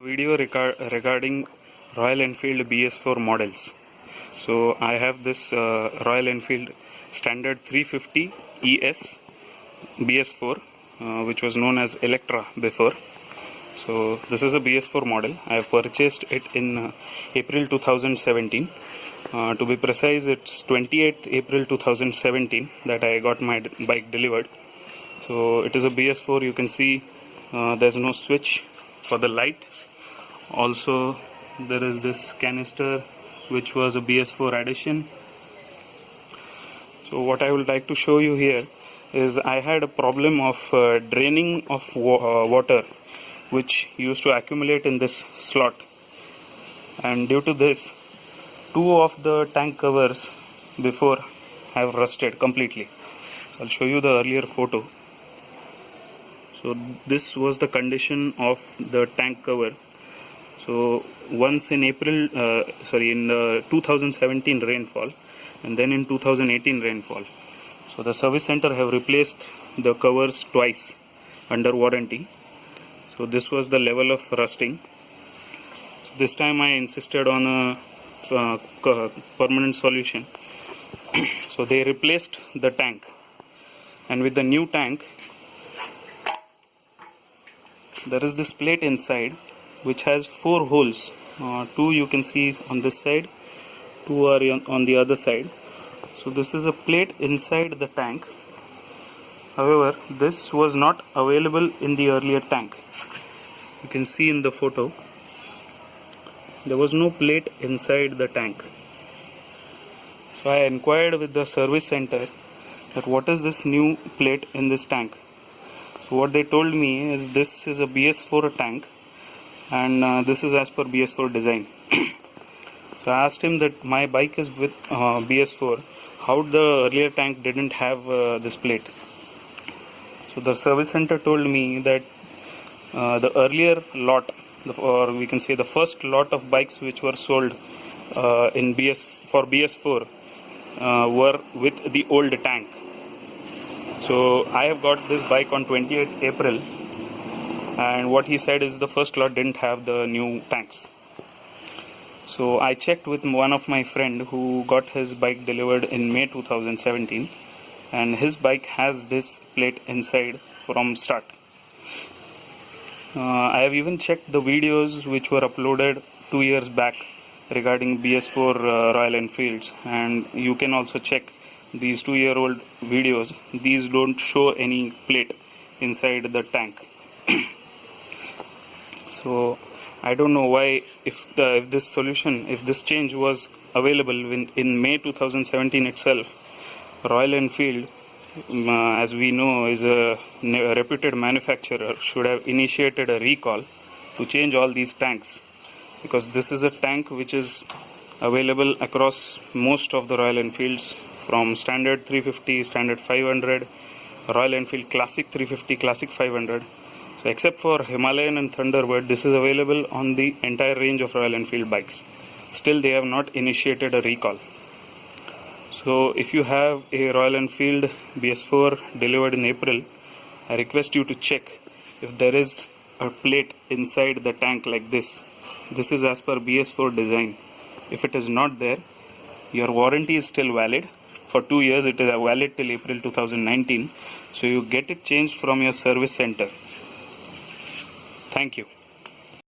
Video regarding Royal Enfield BS-IV models. So I have this Royal Enfield standard 350 ES BS-IV, which was known as Electra before. So this is a BS-IV model. I have purchased it in April 2017. To be precise, it's 28th April 2017 that I got my bike delivered. So it is a BS-IV. You can see there's no switch for the light. Also there is this canister which was a BS-IV addition. So what I would like to show you here is I had a problem of draining of water which used to accumulate in this slot, and due to this, two of the tank covers before have rusted completely. So I'll show you the earlier photo. So this was the condition of the tank cover. So once in in 2017 rainfall and then in 2018 rainfall. So the service center have replaced the covers twice under warranty. So this was the level of rusting. So this time I insisted on a permanent solution. So they replaced the tank, and with the new tank there is this plate inside which has 4 holes. Two you can see on this side, 2 are on the other side. So this is a plate inside the tank. However, this was not available in the earlier tank. You can see in the photo there was no plate inside the tank. So I inquired with the service center that what is this new plate in this tank. So what they told me is this is a BS-IV tank, and this is as per BS-IV design. So I asked him that my bike is with BS-IV, how the earlier tank didn't have this plate. So the service center told me that the earlier lot, or we can say the first lot of bikes which were sold for BS-IV were with the old tank. So I have got this bike on 28th April, and what he said is the first lot didn't have the new tanks. So I checked with one of my friend who got his bike delivered in May 2017, and his bike has this plate inside from start. I have even checked the videos which were uploaded 2 years back regarding BS-IV Royal Enfields, and you can also check these 2-year-old videos. These don't show any plate inside the tank. So I don't know why, if this change was available in May 2017 itself, Royal Enfield, as we know, is a reputed manufacturer, should have initiated a recall to change all these tanks, because this is a tank which is available across most of the Royal Enfields, from standard 350, standard 500, Royal Enfield Classic 350, Classic 500. So except for Himalayan and Thunderbird, this is available on the entire range of Royal Enfield bikes. Still they have not initiated a recall. So if you have a Royal Enfield BS-IV delivered in April, I request you to check if there is a plate inside the tank like this. This is as per BS-IV design. If it is not there, your warranty is still valid. For 2 years it is valid till April 2019. So you get it changed from your service center. Thank you.